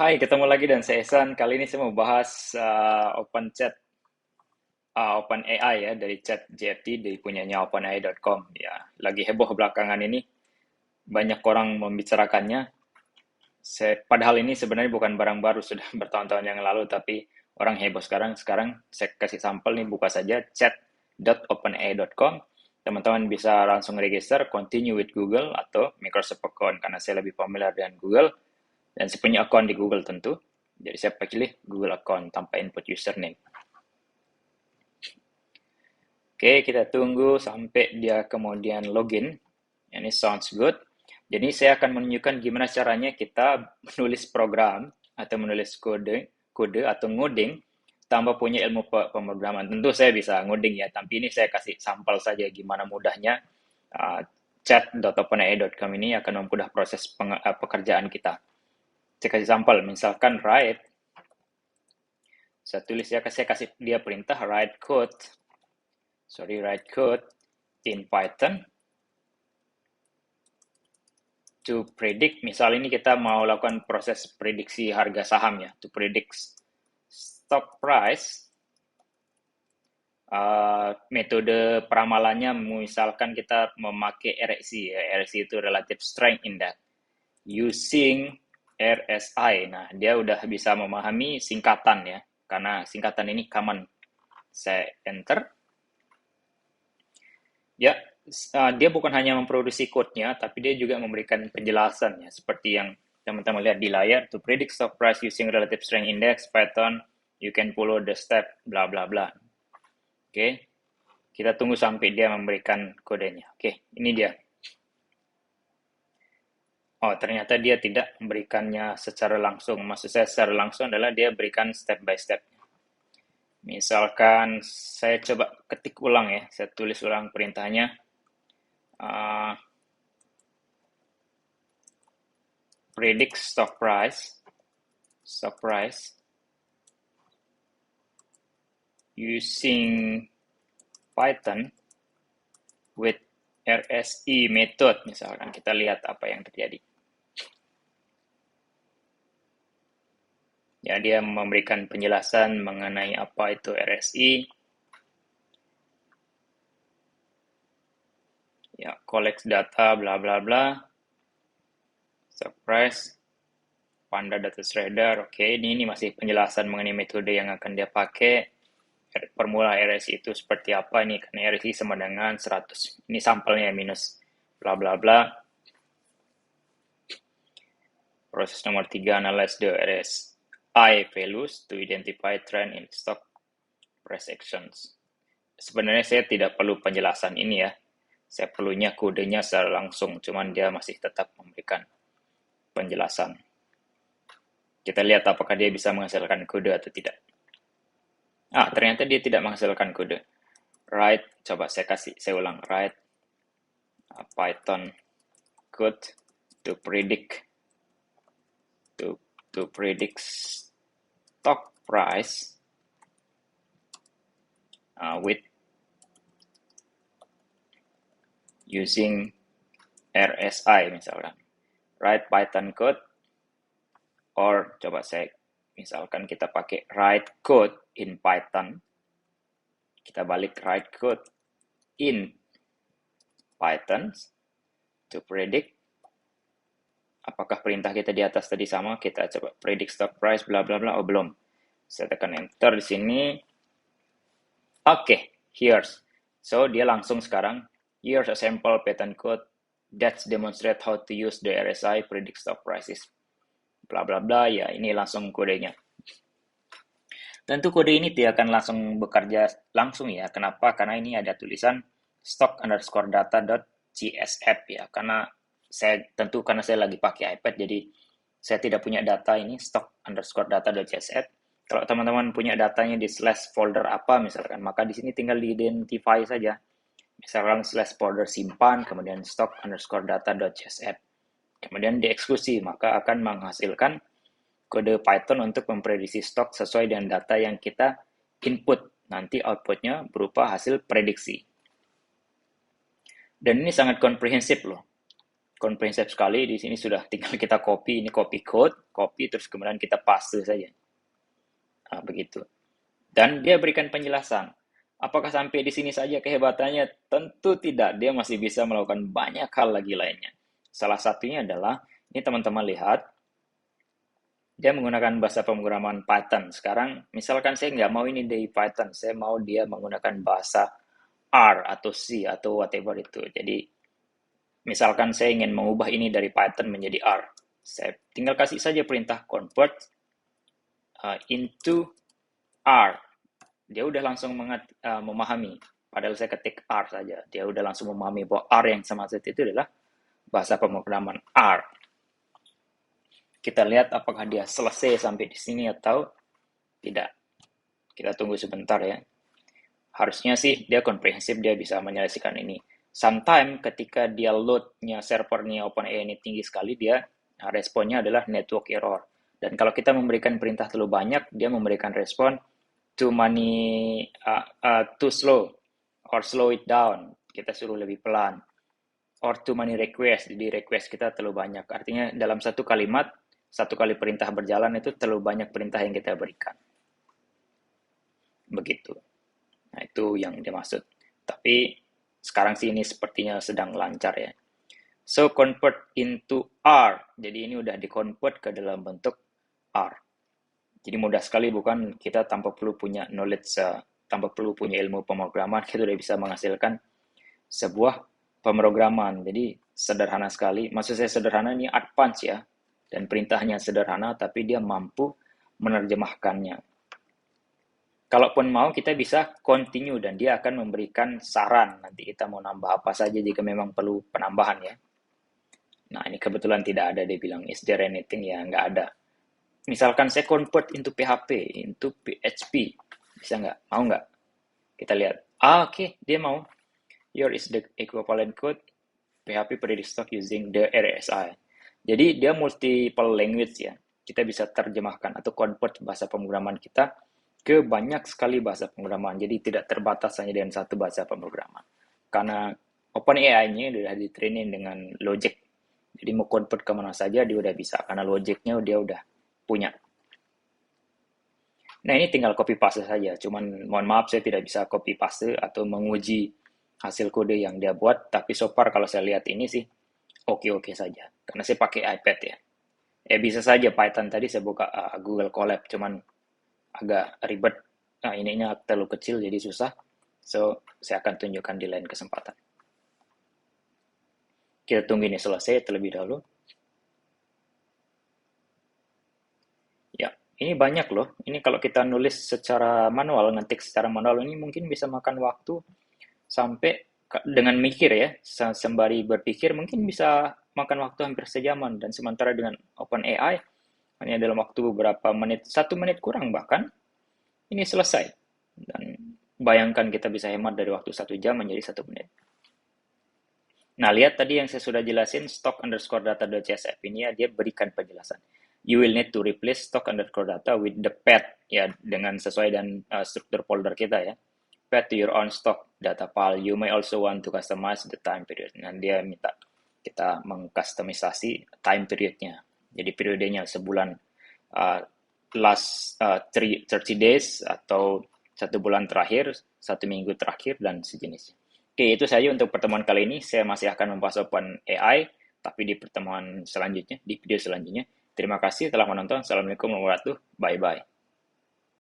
Hai, ketemu lagi dan saya Ehsan. Kali ini saya mau bahas OpenAI ya, dari ChatGPT, dari punyanya OpenAI.com. Ya, lagi heboh belakangan ini, banyak orang membicarakannya. Padahal ini sebenarnya bukan barang baru, sudah bertahun-tahun yang lalu, tapi orang heboh sekarang. Sekarang saya kasih sampel nih, buka saja chat.openai.com. Teman-teman bisa langsung register, continue with Google atau Microsoft account, karena saya lebih familiar dengan Google. Dan saya punya account di Google tentu. Jadi saya pilih Google account tanpa input username. Oke, kita tunggu sampai dia kemudian login. Ini sounds good. Jadi saya akan menunjukkan gimana caranya kita menulis program atau menulis kode atau ngoding tanpa punya ilmu pemrograman. Tentu saya bisa ngoding ya, tapi ini saya kasih sampel saja gimana mudahnya. uh, Chat.openai.com ini akan mempermudah proses pekerjaan kita. Saya kasih sampel, misalkan saya tulis ya, saya kasih dia perintah write code in Python to predict. Misal ini kita mau lakukan proses prediksi harga saham ya, to predict stock price. Metode peramalannya misalkan kita memakai RSI ya, RSI itu Relative Strength Index, using RSI. Nah, dia udah bisa memahami singkatan ya, karena singkatan ini common. Saya enter. Ya, dia bukan hanya memproduksi code-nya, tapi dia juga memberikan penjelasannya, seperti yang teman-teman lihat di layar. To predict stock price using relative strength index, Python, you can follow the step, bla bla bla. Oke, kita tunggu sampai dia memberikan kodenya. Oke, ini dia. Oh, ternyata dia tidak memberikannya secara langsung. Maksud saya secara langsung adalah dia berikan step by step. Misalkan saya coba ketik ulang ya, saya tulis ulang perintahnya. Uh, Predict stock price using Python with RSI method. Misalkan kita lihat apa yang terjadi. Ya, dia memberikan penjelasan mengenai apa itu RSI. Ya, collect data, bla bla bla. Stock price, Panda Data Shredder. Oke, ini masih penjelasan mengenai metode yang akan dia pakai. Formula RSI itu seperti apa ini, karena RSI sama dengan 100. Ini sampelnya minus bla bla bla. Proses nomor 3, analyze the RSI values to identify trend in stock price actions. Sebenarnya saya tidak perlu penjelasan ini ya. Saya perlunya kodenya secara langsung, cuman dia masih tetap memberikan penjelasan. Kita lihat apakah dia bisa menghasilkan kode atau tidak. Ternyata dia tidak menghasilkan kode. Coba saya ulang. Write Python code to predict stock price with using RSI misalkan. Write Python code, or coba misalkan kita pakai write code in Python. Kita balik write code in Python to predict. Apakah perintah kita di atas tadi sama? Kita coba predict stock price bla bla bla. Oh, belum. Saya tekan enter di sini. Oke, here's. So dia langsung sekarang, here's a sample Python code that demonstrate how to use the RSI predict stock prices. Bla bla bla, ya ini langsung kodenya. Tentu kode ini tidak akan langsung bekerja langsung ya. Kenapa? Karena ini ada tulisan stock_data.csf ya. Karena saya lagi pakai iPad, jadi saya tidak punya data ini stock_data.csf. Kalau teman-teman punya datanya di slash folder apa misalkan, maka di sini tinggal di-identify saja. Misalkan slash folder simpan, kemudian stock_data.csf. Kemudian dieksekusi, maka akan menghasilkan kode Python untuk memprediksi stok sesuai dengan data yang kita input. Nanti outputnya berupa hasil prediksi. Dan ini sangat komprehensif loh. Komprehensif sekali. Di sini sudah tinggal kita copy, ini copy code, copy terus kemudian kita paste saja. Nah, begitu. Dan dia berikan penjelasan. Apakah sampai di sini saja kehebatannya? Tentu tidak. Dia masih bisa melakukan banyak hal lagi lainnya. Salah satunya adalah, ini teman-teman lihat, dia menggunakan bahasa pemrograman Python. Sekarang, misalkan saya nggak mau ini dari Python, saya mau dia menggunakan bahasa R atau C atau whatever itu. Jadi, misalkan saya ingin mengubah ini dari Python menjadi R. Saya tinggal kasih saja perintah convert into R. Dia udah langsung memahami. Padahal saya ketik R saja. Dia udah langsung memahami bahwa R yang sama saja itu adalah bahasa pemrograman R. Kita lihat apakah dia selesai sampai di sini atau tidak. Kita tunggu sebentar ya. Harusnya sih dia komprehensif, dia bisa menyelesaikan ini. Sometimes ketika dia load-nya servernya OpenAI ini tinggi sekali, dia responnya adalah network error. Dan kalau kita memberikan perintah terlalu banyak, dia memberikan respon too slow or slow it down. Kita suruh lebih pelan. Or too many request, jadi request kita terlalu banyak. Artinya dalam satu kalimat, satu kali perintah berjalan itu terlalu banyak perintah yang kita berikan. Begitu. Nah, itu yang dimaksud. Tapi sekarang sih ini sepertinya sedang lancar ya. So, convert into R. Jadi ini udah di-convert ke dalam bentuk R. Jadi mudah sekali bukan, kita tanpa perlu punya knowledge, tanpa perlu punya ilmu pemrograman, kita udah bisa menghasilkan sebuah pemrograman. Jadi sederhana sekali. Maksud saya sederhana ini advance ya. Dan perintahnya sederhana, tapi dia mampu menerjemahkannya. Kalaupun mau, kita bisa continue dan dia akan memberikan saran. Nanti kita mau nambah apa saja jika memang perlu penambahan ya. Nah, ini kebetulan tidak ada, dia bilang, is there anything? Ya, nggak ada. Misalkan saya convert into PHP, into PHP. Bisa nggak? Mau nggak? Kita lihat. Oke, dia mau. Here is the equivalent code PHP pretty stock using the RSI. Jadi dia multiple language ya. Kita bisa terjemahkan atau convert bahasa pemrograman kita ke banyak sekali bahasa pemrograman. Jadi tidak terbatas hanya dengan satu bahasa pemrograman. Karena OpenAI-nya sudah di-training dengan logic. Jadi mau convert kemana saja dia udah bisa. Karena logiknya dia udah punya. Nah ini tinggal copy paste saja. Cuman mohon maaf saya tidak bisa copy paste atau menguji hasil kode yang dia buat. Tapi so far kalau saya lihat ini sih oke-oke saja. Karena saya pakai iPad ya. Bisa saja Python tadi saya buka Google Colab. Cuman agak ribet. Nah, ininya terlalu kecil jadi susah. So, saya akan tunjukkan di lain kesempatan. Kita tunggu ini selesai terlebih dahulu. Ya, ini banyak loh. Ini kalau kita nulis secara manual, ngetik secara manual ini mungkin bisa makan waktu sampai dengan mikir ya, sembari berpikir mungkin bisa makan waktu hampir sejaman. Dan sementara dengan OpenAI, hanya dalam waktu beberapa menit, 1 menit kurang bahkan, ini selesai. Dan bayangkan kita bisa hemat dari waktu 1 jam menjadi 1 menit. Nah, lihat tadi yang saya sudah jelasin, stock_data.csf ini ya, dia berikan penjelasan. You will need to replace stock_data with the path, ya, dengan sesuai dengan struktur folder kita ya. Path to your own stock data file. You may also want to customize the time period. Nah, dia minta kita mengkustomisasi time periodnya. Jadi periodenya sebulan, last 30 days atau 1 bulan terakhir, 1 minggu terakhir, dan sejenisnya. Oke, itu saja untuk pertemuan kali ini. Saya masih akan membahas OpenAI, tapi di pertemuan selanjutnya, di video selanjutnya. Terima kasih telah menonton. Assalamualaikum warahmatullahi wabarakatuh. Bye-bye.